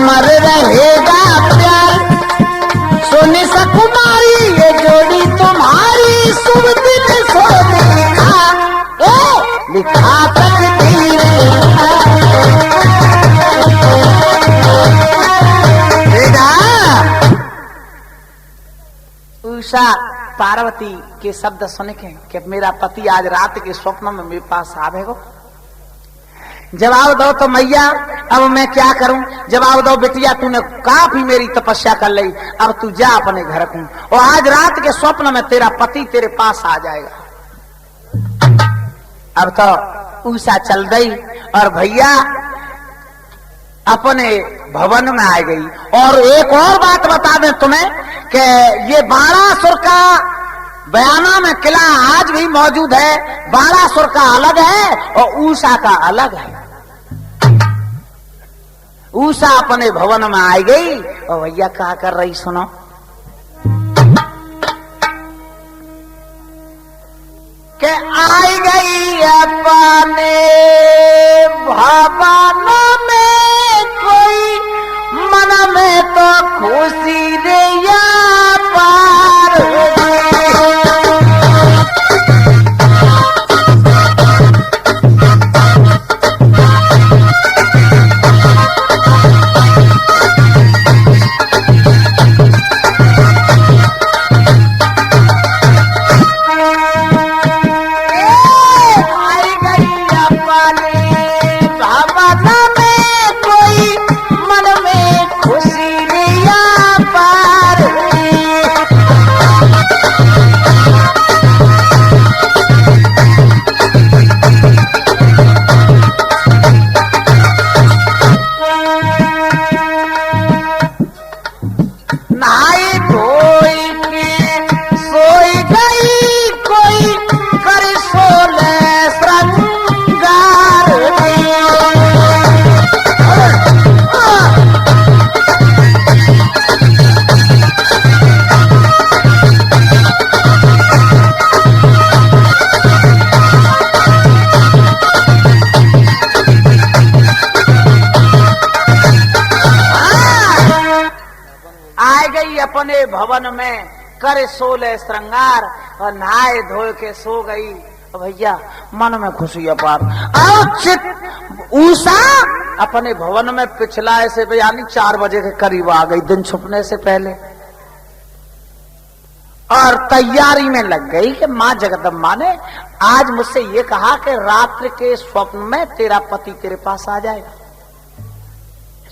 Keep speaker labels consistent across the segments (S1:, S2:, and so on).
S1: अमर रहेगा प्यार। सोने सा कुमारी ये जोड़ी तुम्हारी, शुभ दिन सो लिखा तकदीर। उषा पार्वती के शब्द सुन के कि मेरा पति आज रात के स्वप्न में मेरे पास आवेगो। जवाब दो तो मैया, अब मैं क्या करूं? जवाब दो बेटिया, तूने काफी मेरी तपस्या कर ली, अब तू जा अपने घर को, और आज रात के स्वप्न में तेरा पति तेरे पास आ जाएगा। अब तो उषा चल गई और भैया अपने भवन में आ गई। और एक और बात बता दें तुम्हें कि ये बाणासुर का बयाना में किला आज भी मौजूद है। बाणासुर का अलग है और उषा का अलग है। उषा अपने भवन में आ गई और भैया क्या कर रही सुनो। के आई गई अपने भवन में, कोई मन में तो खुशी रे या पार। अपने भवन में करे सोले श्रृंगार और नहाए धोए के सो गई। भैया मन में खुशी अपार। उषा अपने भवन में पिछला ऐसे यानी 4 बजे के करीब आ गई, दिन छुपने से पहले, और तैयारी में लग गई कि माँ जगदम्बा ने आज मुझसे ये कहा कि रात्रि के स्वप्न में तेरा पति तेरे पास आ जाएगा।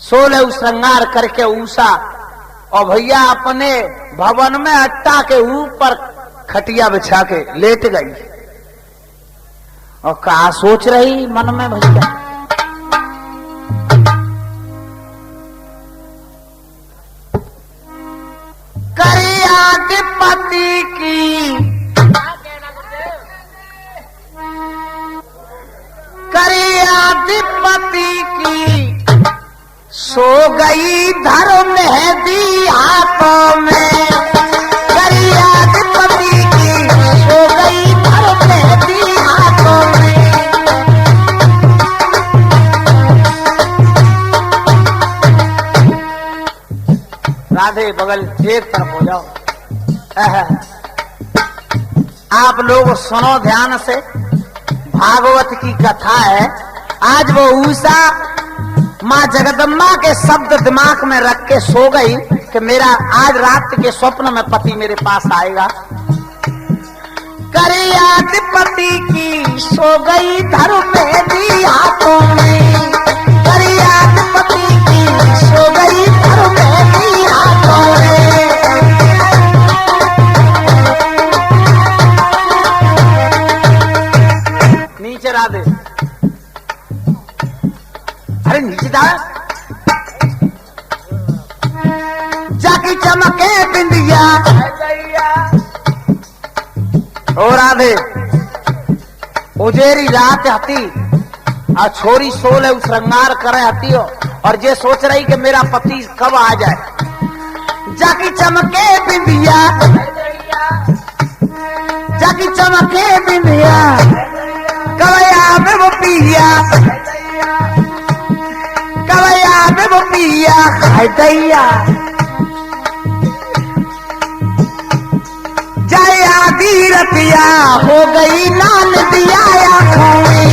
S1: सोलह श्रृंगार करके उषा और भैया अपने भवन में अट्टा के ऊपर खटिया बिछा के लेट गई और कहा सोच रही मन में भैया, पति की करियाधिपति की सो गई धर्म मेहंदी हाथों में। करियाधिपति की सो गई धर्म मेहंदी हाथों में। राधे बगल एक तरफ हो जाओ। आप लोग सुनो ध्यान से, भागवत की कथा है। आज वो उषा माँ जगदम्बा के शब्द दिमाग में रख के सो गई कि मेरा आज रात के स्वप्न में पति मेरे पास आएगा। करियाधिपति की सो गई धर्म मेहंदी हाथों में। करियाधिपति की सो गई धर्म मेहंदी हाथों में। नीचे राधे, अरे नीचे जा। जाकी चमके बिंदिया ओ राधे, उजेरी रात हती और छोरी सोले उस श्रृंगार करे हती हो और ये सोच रही कि मेरा पति कब आ जाए। जाकी चमके बिंदिया, जाकी चमके बिंदिया, कवैया में वो पिया, कवैया में वो पिया हाय दैया जय आधी रतिया हो गई नान दिया आंखों में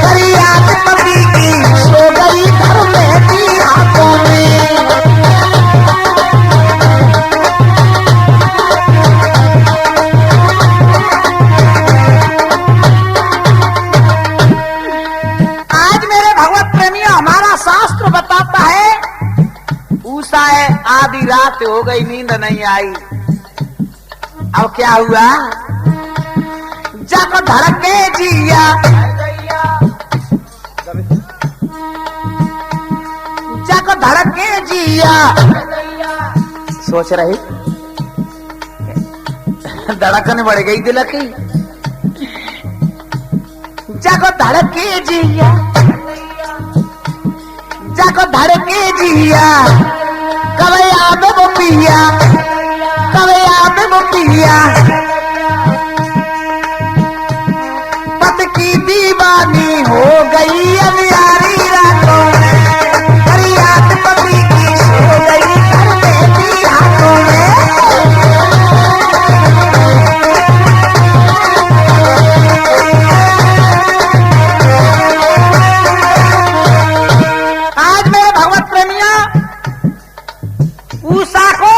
S1: करी याद पति की सो गई घर में दी आंखों में। आज मेरे भगवत प्रेमियों हमारा शास्त्र बताता है उषा है आधी रात हो गई नींद नहीं आई। अब क्या हुआ जब धड़के जिया जब धड़के जिया सोच रही धड़कन बढ़ गई दिल की जब धड़के जिया जब धड़के जिया कब याद वो पिया कब याद वो पिया पत की दीवानी हो गई अनियारी रातों में करी याद पति की सो गई घर में दी हाथों में। आज मेरे भगवत प्रेमिया उषा को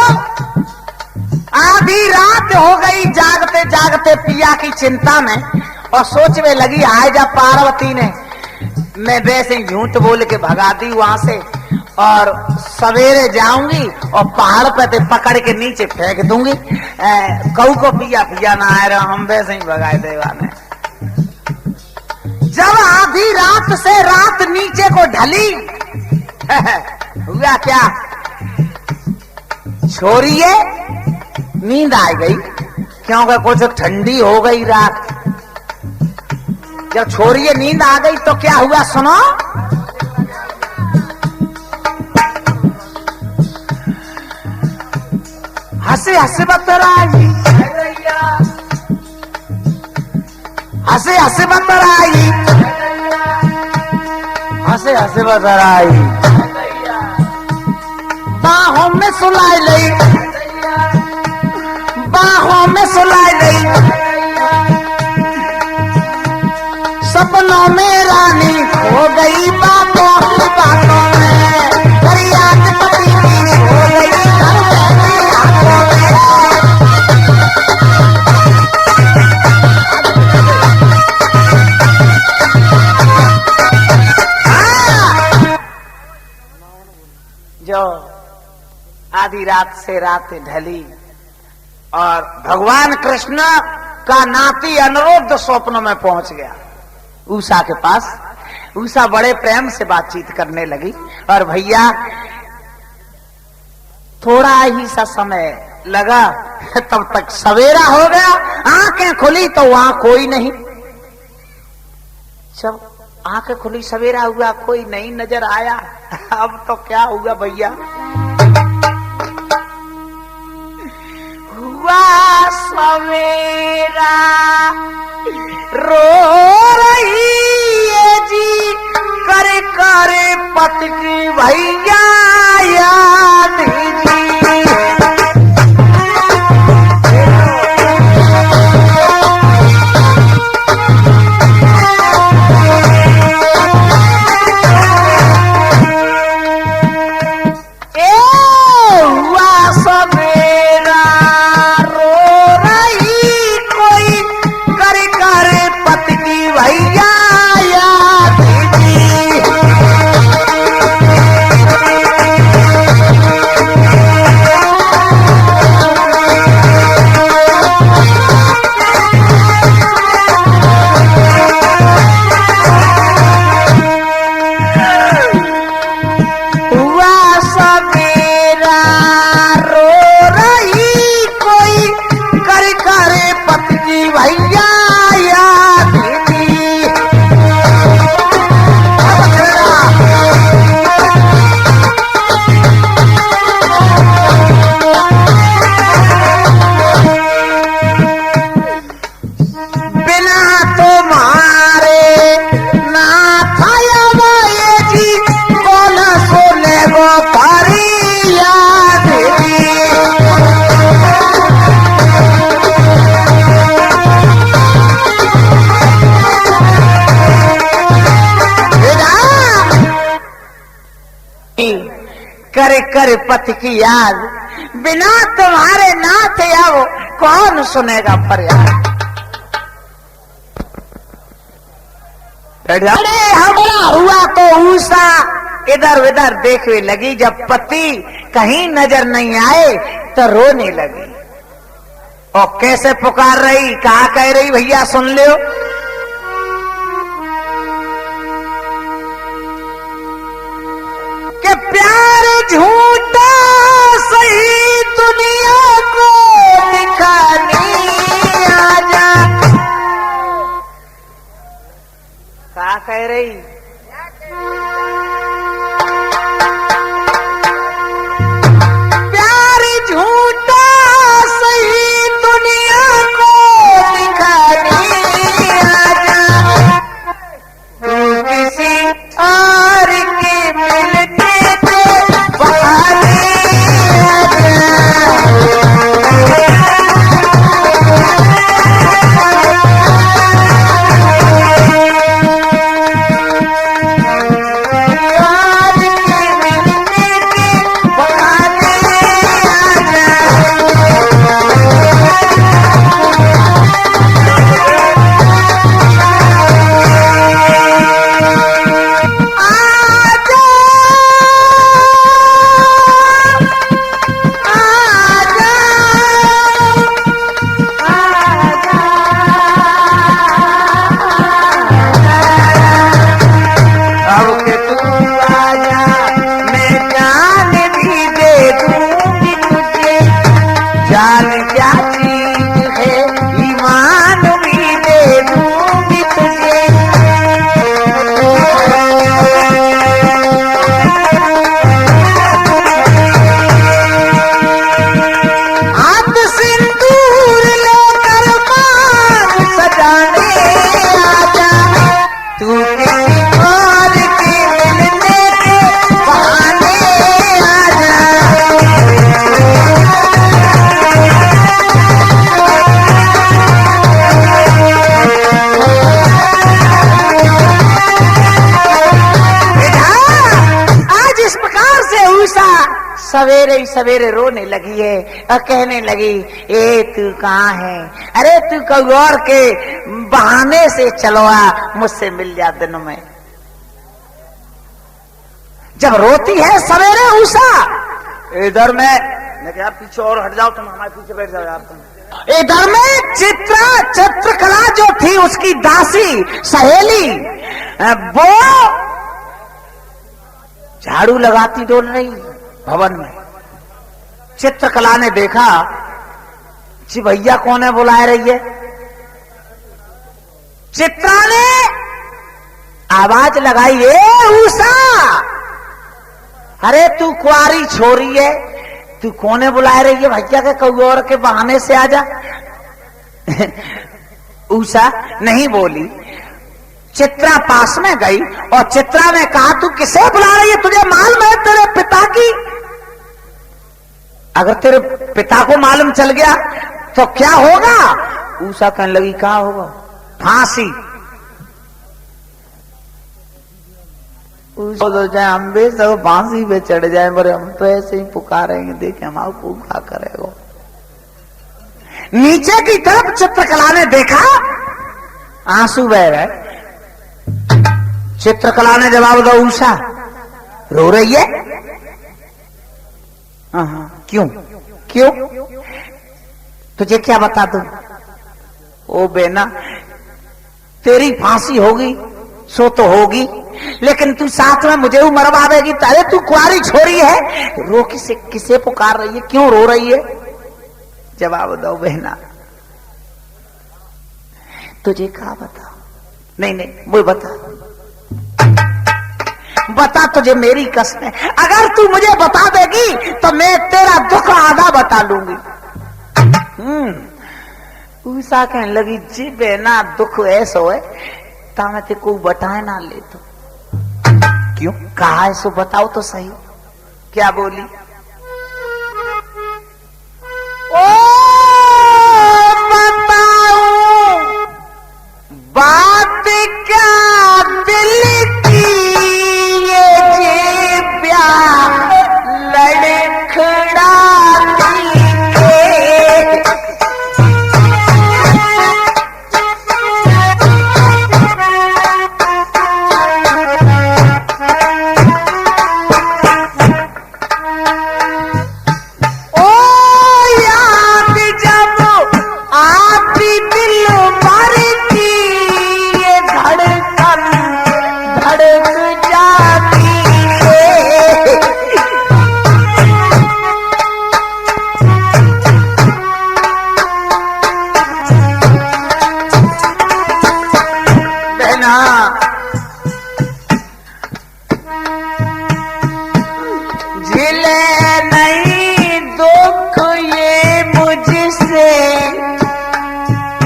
S1: आधी रात हो गई जागते जागते पिया की चिंता में और सोचने लगी हाय जब पार्वती ने मैं वैसे ही झूठ बोल के भगा दी वहां से और सवेरे जाऊंगी और पहाड़ पे पकड़ के नीचे फेंक दूंगी कऊ को पिया पिया ना आए रहा हम वैसे ही भगाए देवा ने। जब आधी रात से रात नीचे को ढली हुआ क्या छोरिए नींद आ गई क्योंकि कुछ ठंडी हो गई रात। जब छोरिए नींद आ गई तो क्या हुआ सुनो हंसे हंसे बतराई हंसे हंसे बतराई हंसे हंसे बतराई बाहों में सुलाई लई बाहों में सुलाई लई सपनों में रानी हो गई बातों की बातों में करी याद पति की सो गई घर में दी हाथों में। जो आधी रात से रात ढली और भगवान कृष्ण का नाती अनुरुद्ध स्वप्न में पहुंच गया उषा के पास। उषा बड़े प्रेम से बातचीत करने लगी और भैया थोड़ा ही सा समय लगा तब तक सवेरा हो गया। आंखें खुली तो वहां कोई नहीं। जब आंखें खुली सवेरा हुआ कोई नहीं नजर आया। अब तो क्या हुआ भैया हुआ सवेरा रो रही है जी करे करे पति की भैया याद जी। करे करे पति की याद, बिना तुम्हारे नाथ आओ कौन सुनेगा फरियाद। अरे हमारा हुआ तो ऊषा इधर उधर देखने लगी, जब पति कहीं नजर नहीं आए तो रोने लगी। और कैसे पुकार रही, कहा कह रही भैया सुन लो। कि प्यार झूठा सही दुनिया को दिखाने आजा। कहा कह रही, प्यार झूठा सही दुनिया को दिखाने आजा। तू किसी और के मिलते थे बहाने सवेरे ही सवेरे रोने लगी है और कहने लगी, ए तू कहाँ है? अरे तू कोई और के बहाने से चलवा, मुझसे मिल जा दिन में। जब रोती है सवेरे उषा, इधर में क्या पीछे और हट जाओ, तुम हमारे पीछे बैठ जाओ यार तुम। इधर में चित्रकला जो थी उसकी दासी सहेली वो झाड़ू लगाती डोल रही भवन में। चित्रकला ने देखा, जी भैया कौन है बुलाए रही है। चित्रा ने आवाज लगाई, ए उषा, अरे तू कुआरी छोरी है, तू कौन है बुलाए रही है भैया के, कोई और के बहाने से आजा। उषा नहीं बोली। चित्रा पास में गई और चित्रा ने कहा, तू किसे बुला रही है? तुझे मालूम है तेरे पिता की? अगर तेरे पिता को मालूम चल गया तो क्या होगा? उषा कहने लगी, क्या होगा? फांसी। तो जाए हम भी सब फांसी पे चढ़ जाए, पर हम तो ऐसे ही पुकारेंगे, देखे हमारे को क्या करेगा। नीचे की तरफ चित्रकला ने देखा, आंसू बह रहे। चित्रकला ने जवाब दो, उषा रो रही है? हाँ, क्यों क्यों? तुझे क्या बता दूं? ओ बेना, तेरी फांसी होगी सो तो होगी, लेकिन तू साथ में मुझे मरवा देगी। अरे तू कुआरी छोरी है, रो किसे पुकार रही है, क्यों रो रही है? जवाब दो बहना। तुझे क्या बता? नहीं मुझे बता, तुझे मेरी कसम है, अगर तू मुझे बता देगी तो मैं तेरा दुख आधा बता लूंगी। उषा कहने लगी, जी बेना दुख ऐसो है तामे ते को बताए ना ले तो। क्यों? कहा है सो बताओ तो सही। क्या बोली? ओ बताऊं बात क्या दिल की, ये जी प्यार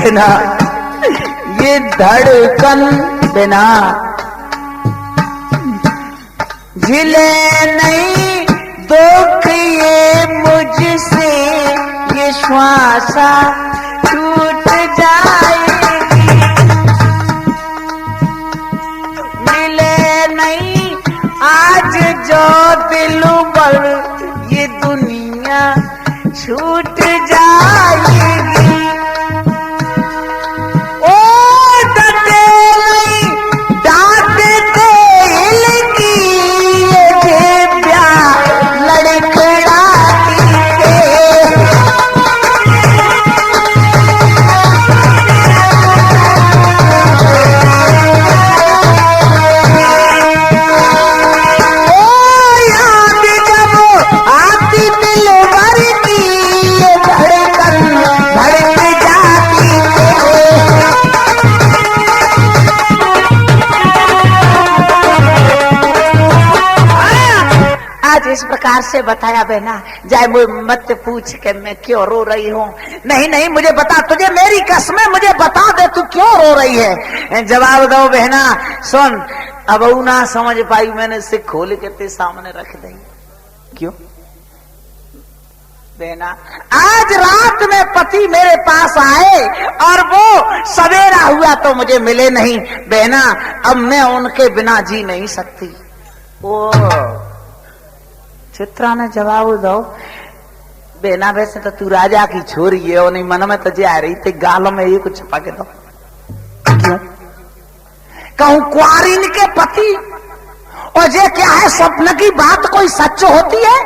S1: बिना ये धड़कन बिना झिले नहीं दुख ये मुझसे, ये श्वासा टूट जाएगी। मिले नहीं आज जो दिलबर, ये दुनिया छूट जाएगी। ओ डटे नहीं डांट तेल की, ये देव्या लड़खड़ाती है। ओ याद जब आती दिल भर की, ये धड़कन धड़क जाती है। आज इस प्रकार से बताया बहना, जाए मत पूछ के मैं क्यों रो रही हूँ। नहीं नहीं मुझे बता, तुझे मेरी कसमें मुझे बता दे तू क्यों रो रही है। जवाब दो बहना। सुन, अब वो ना समझ पाई, मैंने से खोल के ते सामने रख दी। क्यों बहना? आज रात में पति मेरे पास आए और वो सवेरा हुआ तो मुझे मिले नहीं बहना। अब मैं उनके बिना जी नहीं सकती। ओ चित्रा ने जवाब दो बेना, वैसे तो तू राजा की छोरी है और नहीं मन में तो जे आ रही थी गालों में ये कुछ छपा के दो। क्यों कहूं कुआरिन के पति, और ये क्या है स्वप्न की बात कोई सच होती है?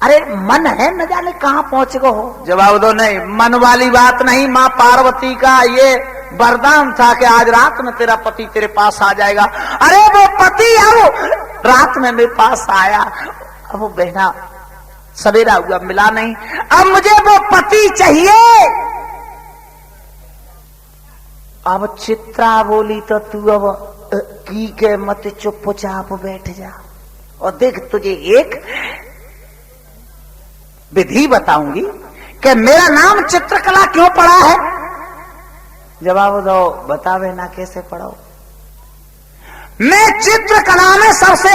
S1: अरे मन है न जाने कहां पहुंच गो हो। जवाब दो नहीं, मन वाली बात नहीं। मां पार्वती का ये वरदान था कि आज रात में तेरा पति तेरे पास आ जाएगा। अरे वो पति अब रात में मेरे पास आया, अब वो बहना सवेरा हुआ मिला नहीं। अब मुझे वो पति चाहिए। अब चित्रा बोली तो तू अब की के मत चुपचाप बैठ जा और देख, तुझे एक विधि बताऊंगी कि मेरा नाम चित्रकला क्यों पड़ा है। जवाब दो, बतावे ना कैसे पढ़ो। मैं चित्रकला में सबसे